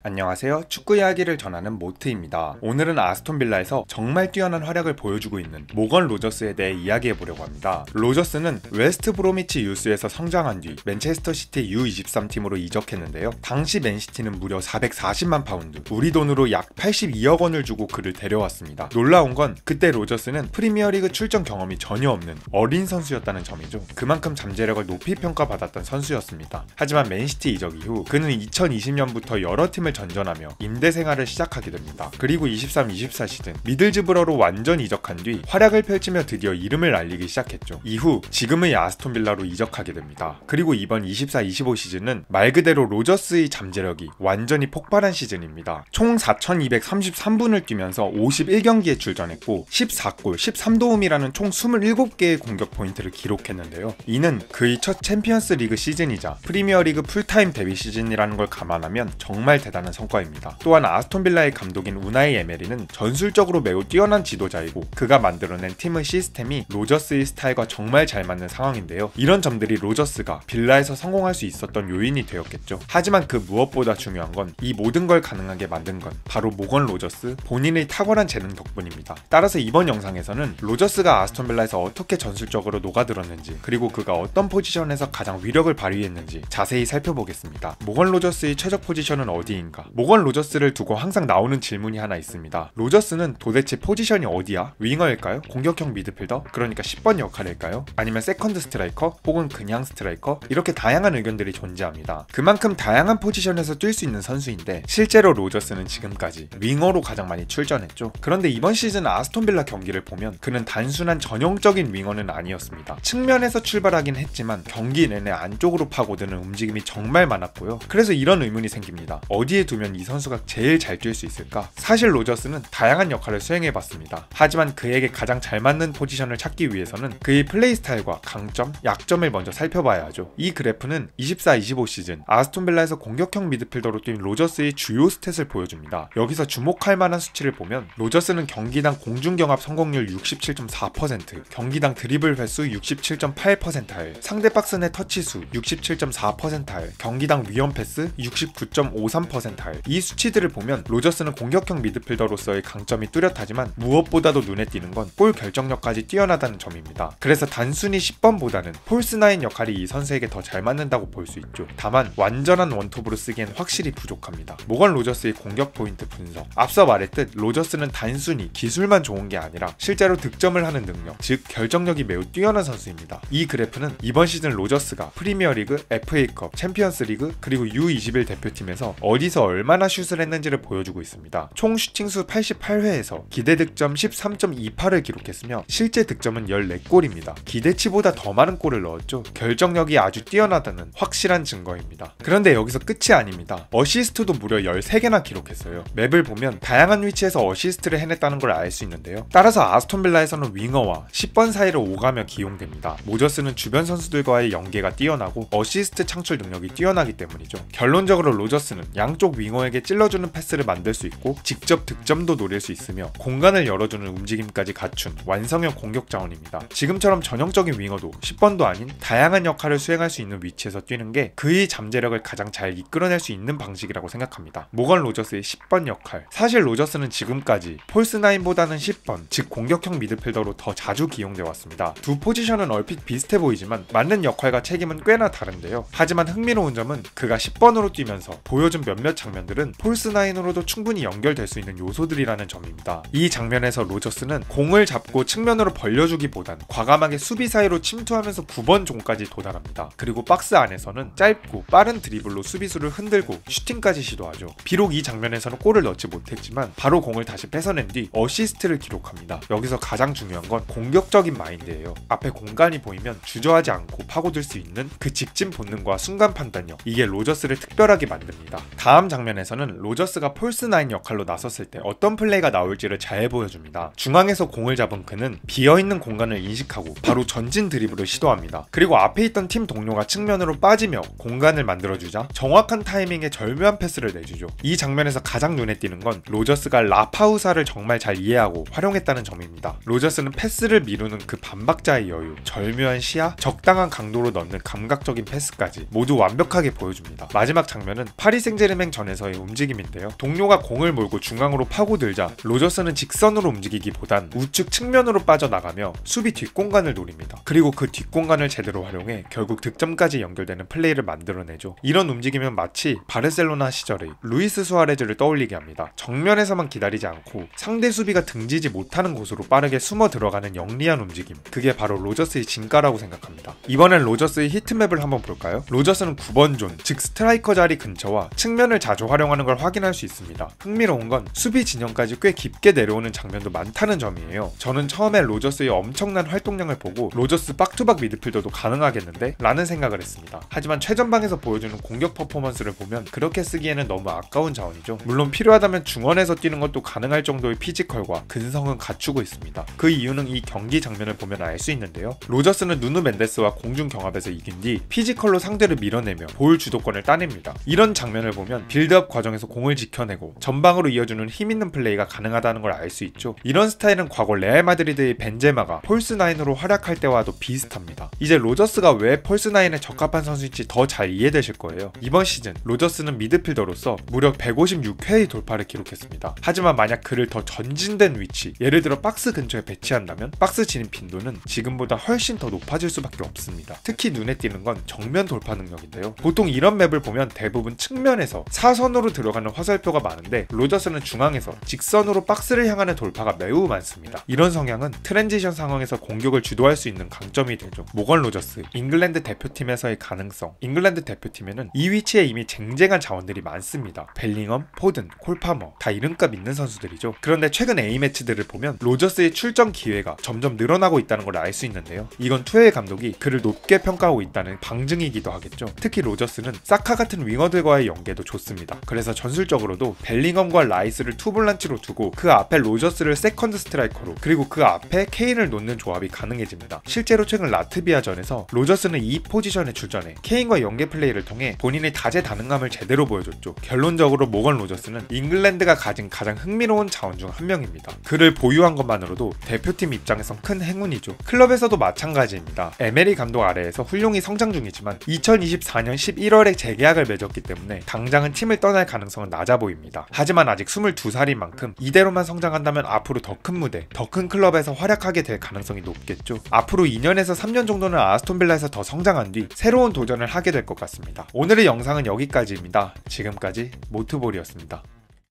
안녕하세요. 축구 이야기를 전하는 모트입니다. 오늘은 아스톤빌라에서 정말 뛰어난 활약을 보여주고 있는 모건 로저스에 대해 이야기해보려고 합니다. 로저스는 웨스트 브로미치 유스에서 성장한 뒤 맨체스터 시티 U23 팀으로 이적했는데요. 당시 맨시티는 무려 440만 파운드, 우리 돈으로 약 82억 원을 주고 그를 데려왔습니다. 놀라운 건 그때 로저스는 프리미어리그 출전 경험이 전혀 없는 어린 선수였다는 점이죠. 그만큼 잠재력을 높이 평가받았던 선수였습니다. 하지만 맨시티 이적 이후 그는 2020년부터 여러 팀을 전전하며 임대 생활을 시작하게 됩니다. 그리고 23-24 시즌 미들즈브러로 완전 이적한 뒤 활약을 펼치며 드디어 이름을 알리기 시작했죠. 이후 지금의 아스톤빌라로 이적하게 됩니다. 그리고 이번 24-25 시즌은 말 그대로 로저스의 잠재력이 완전히 폭발한 시즌입니다. 총 4,233분을 뛰면서 51경기에 출전했고 14골 13도움이라는 총 27개의 공격 포인트를 기록했는데요. 이는 그의 첫 챔피언스 리그 시즌이자 프리미어리그 풀타임 데뷔 시즌이라는 걸 감안하면 정말 대단한 성과입니다. 또한 아스톤빌라의 감독인 우나이 에메리는 전술적으로 매우 뛰어난 지도자이고 그가 만들어낸 팀의 시스템이 로저스의 스타일과 정말 잘 맞는 상황인데요. 이런 점들이 로저스가 빌라에서 성공할 수 있었던 요인이 되었겠죠. 하지만 그 무엇보다 중요한 건 이 모든 걸 가능하게 만든 건 바로 모건 로저스 본인의 탁월한 재능 덕분입니다. 따라서 이번 영상에서는 로저스가 아스톤빌라에서 어떻게 전술적으로 녹아들었는지, 그리고 그가 어떤 포지션에서 가장 위력을 발휘했는지 자세히 살펴보겠습니다. 모건 로저스의 최적 포지션은 어디인가? 모건 로저스를 두고 항상 나오는 질문이 하나 있습니다. 로저스는 도대체 포지션이 어디야? 윙어일까요? 공격형 미드필더? 그러니까 10번 역할일까요? 아니면 세컨드 스트라이커? 혹은 그냥 스트라이커? 이렇게 다양한 의견들이 존재합니다. 그만큼 다양한 포지션에서 뛸 수 있는 선수인데 실제로 로저스는 지금까지 윙어로 가장 많이 출전했죠. 그런데 이번 시즌 아스톤빌라 경기를 보면 그는 단순한 전형적인 윙어는 아니었습니다. 측면에서 출발하긴 했지만 경기 내내 안쪽으로 파고드는 움직임이 정말 많았고요. 그래서 이런 의문이 생깁니다. 어디에 두면 이 선수가 제일 잘 뛸 수 있을까? 사실 로저스는 다양한 역할을 수행해봤습니다. 하지만 그에게 가장 잘 맞는 포지션을 찾기 위해서는 그의 플레이 스타일과 강점, 약점을 먼저 살펴봐야 하죠. 이 그래프는 24-25 시즌 아스톤빌라에서 공격형 미드필더로 뛴 로저스의 주요 스탯을 보여줍니다. 여기서 주목할 만한 수치를 보면 로저스는 경기당 공중경합 성공률 67.4%, 경기당 드리블 횟수 67.8%할, 상대 박스 내 터치수 67.4%할, 경기당 위험 패스 69.53%할. 이 수치들을 보면 로저스는 공격형 미드필더로서의 강점이 뚜렷하지만 무엇보다도 눈에 띄는 건 골 결정력까지 뛰어나다는 점입니다. 그래서 단순히 10번보다는 폴스9 역할이 이 선수에게 더 잘 맞는다고 볼 수 있죠. 다만 완전한 원톱으로 쓰기엔 확실히 부족합니다. 모건 로저스의 공격 포인트 분석. 앞서 말했듯 로저스는 단순히 기술만 좋은 게 아니라 실제로 득점을 하는 능력, 즉 결정력이 매우 뛰어난 선수입니다. 이 그래프는 이번 시즌 로저스가 프리미어리그, FA컵, 챔피언스리그, 그리고 U21 대표팀에서 어디서 얼마나 슛을 했는지를 보여주고 있습니다. 총 슈팅수 88회에서 기대 득점 13.28을 기록했으며 실제 득점은 14골입니다. 기대치보다 더 많은 골을 넣었죠. 결정력이 아주 뛰어나다는 확실한 증거입니다. 그런데 여기서 끝이 아닙니다. 어시스트도 무려 13개나 기록했어요. 맵을 보면 다양한 위치에서 어시스트를 해냈다는 걸 알 수 있는데요. 따라서 아스톤빌라에서는 윙어와 10번 사이를 오가며 기용됩니다. 로저스는 주변 선수들과의 연계가 뛰어나고 어시스트 창출 능력이 뛰어나기 때문이죠. 결론적으로 로저스는 양쪽 윙어에게 찔러주는 패스를 만들 수 있고 직접 득점도 노릴 수 있으며 공간을 열어주는 움직임까지 갖춘 완성형 공격 자원입니다. 지금처럼 전형적인 윙어도 10번도 아닌 다양한 역할을 수행할 수 있는 위치에서 뛰는 게 그의 잠재력을 가장 잘 이끌어낼 수 있는 방식이라고 생각합니다. 모건 로저스의 10번 역할. 사실 로저스는 지금까지 폴스9보다는 10번, 즉 공격형 미드필더로 더 자주 기용되어 왔습니다. 두 포지션은 얼핏 비슷해 보이지만 맞는 역할과 책임은 꽤나 다른데요. 하지만 흥미로운 점은 그가 10번으로 뛰면서 보여준 몇몇 장면들은 폴스9으로도 충분히 연결될 수 있는 요소들이라는 점입니다. 이 장면에서 로저스는 공을 잡고 측면으로 벌려주기보단 과감하게 수비 사이로 침투하면서 9번 존까지 도달합니다. 그리고 박스 안에서는 짧고 빠른 드리블로 수비수를 흔들고 슈팅까지 시도하죠. 비록 이 장면에서는 골을 넣지 못했지만 바로 공을 다시 뺏어낸 뒤 어시스트를 기록합니다. 여기서 가장 중요한 건 공격적인 마인드예요. 앞에 공간이 보이면 주저하지 않고 파고들 수 있는 그 직진 본능과 순간 판단력, 이게 로저스를 특별하게 만듭니다. 다음 장면에서는 로저스가 폴스9 역할로 나섰을 때 어떤 플레이가 나올지를 잘 보여줍니다. 중앙에서 공을 잡은 그는 비어있는 공간을 인식하고 바로 전진 드리블을 시도합니다. 그리고 앞에 있던 팀 동료가 측면으로 빠지며 공간을 만들어주자 정확한 타이밍에 절묘한 패스를 내주죠. 이 장면에서 가장 눈에 띄는 건 로저스가 라파우사를 정말 잘 이해하고 활용했다는 점입니다. 로저스는 패스를 미루는 그 반박자의 여유, 절묘한 시야, 적당한 강도로 넣는 감각적인 패스까지 모두 완벽하게 보여줍니다. 마지막 장면은 파리 생제르맹 진행 전에서의 움직임인데요. 동료가 공을 몰고 중앙으로 파고들자 로저스는 직선으로 움직이기보단 우측 측면으로 빠져나가며 수비 뒷공간을 노립니다. 그리고 그 뒷공간을 제대로 활용해 결국 득점까지 연결되는 플레이를 만들어내죠. 이런 움직임은 마치 바르셀로나 시절의 루이스 수아레즈를 떠올리게 합니다. 정면에서만 기다리지 않고 상대 수비가 등지지 못하는 곳으로 빠르게 숨어 들어가는 영리한 움직임, 그게 바로 로저스의 진가라고 생각합니다. 이번엔 로저스의 히트맵을 한번 볼까요? 로저스는 9번 존, 즉 스트라이커 자리 근처와 측면을 자주 활용하는 걸 확인할 수 있습니다. 흥미로운 건 수비 진영까지 꽤 깊게 내려오는 장면도 많다는 점이에요. 저는 처음에 로저스의 엄청난 활동량을 보고 로저스 박투박 미드필더도 가능하겠는데? 라는 생각을 했습니다. 하지만 최전방에서 보여주는 공격 퍼포먼스를 보면 그렇게 쓰기에는 너무 아까운 자원이죠. 물론 필요하다면 중원에서 뛰는 것도 가능할 정도의 피지컬과 근성은 갖추고 있습니다. 그 이유는 이 경기 장면을 보면 알 수 있는데요. 로저스는 누누 멘데스와 공중 경합에서 이긴 뒤 피지컬로 상대를 밀어내며 볼 주도권을 따냅니다. 이런 장면을 보면 빌드업 과정에서 공을 지켜내고 전방으로 이어주는 힘있는 플레이가 가능하다는 걸 알 수 있죠. 이런 스타일은 과거 레알 마드리드의 벤제마가 폴스9으로 활약할 때와도 비슷합니다. 이제 로저스가 왜 폴스9에 적합한 선수인지 더 잘 이해되실 거예요. 이번 시즌 로저스는 미드필더로서 무려 156회의 돌파를 기록했습니다. 하지만 만약 그를 더 전진된 위치, 예를 들어 박스 근처에 배치한다면 박스 진입 빈도는 지금보다 훨씬 더 높아질 수밖에 없습니다. 특히 눈에 띄는 건 정면 돌파 능력인데요. 보통 이런 맵을 보면 대부분 측면에서 사선으로 들어가는 화살표가 많은데 로저스는 중앙에서 직선으로 박스를 향하는 돌파가 매우 많습니다. 이런 성향은 트랜지션 상황에서 공격을 주도할 수 있는 강점이 되죠. 모건 로저스, 잉글랜드 대표팀에서의 가능성. 잉글랜드 대표팀에는 이 위치에 이미 쟁쟁한 자원들이 많습니다. 벨링엄, 포든, 콜파머 다 이름값 있는 선수들이죠. 그런데 최근 A매치들을 보면 로저스의 출전 기회가 점점 늘어나고 있다는 걸 알 수 있는데요. 이건 투엘 감독이 그를 높게 평가하고 있다는 방증이기도 하겠죠. 특히 로저스는 사카 같은 윙어들과의 연계도 좋습니다. 그래서 전술적으로도 벨링엄과 라이스를 투볼란치로 두고 그 앞에 로저스를 세컨드 스트라이커로, 그리고 그 앞에 케인을 놓는 조합이 가능해집니다. 실제로 최근 라트비아전에서 로저스는 이 포지션에 출전해 케인과 연계 플레이를 통해 본인의 다재다능함을 제대로 보여줬죠. 결론적으로 모건 로저스는 잉글랜드가 가진 가장 흥미로운 자원 중 한 명입니다. 그를 보유한 것만으로도 대표팀 입장에선 큰 행운이죠. 클럽에서도 마찬가지입니다. 에메리 감독 아래에서 훌륭히 성장 중이지만 2024년 11월에 재계약을 맺었기 때문에 당장은 팀을 떠날 가능성은 낮아 보입니다. 하지만 아직 22살인 만큼 이대로만 성장한다면 앞으로 더 큰 무대, 더 큰 클럽에서 활약하게 될 가능성이 높겠죠. 앞으로 2년에서 3년 정도는 아스톤빌라에서 더 성장한 뒤 새로운 도전을 하게 될 것 같습니다. 오늘의 영상은 여기까지입니다. 지금까지 모트볼이었습니다.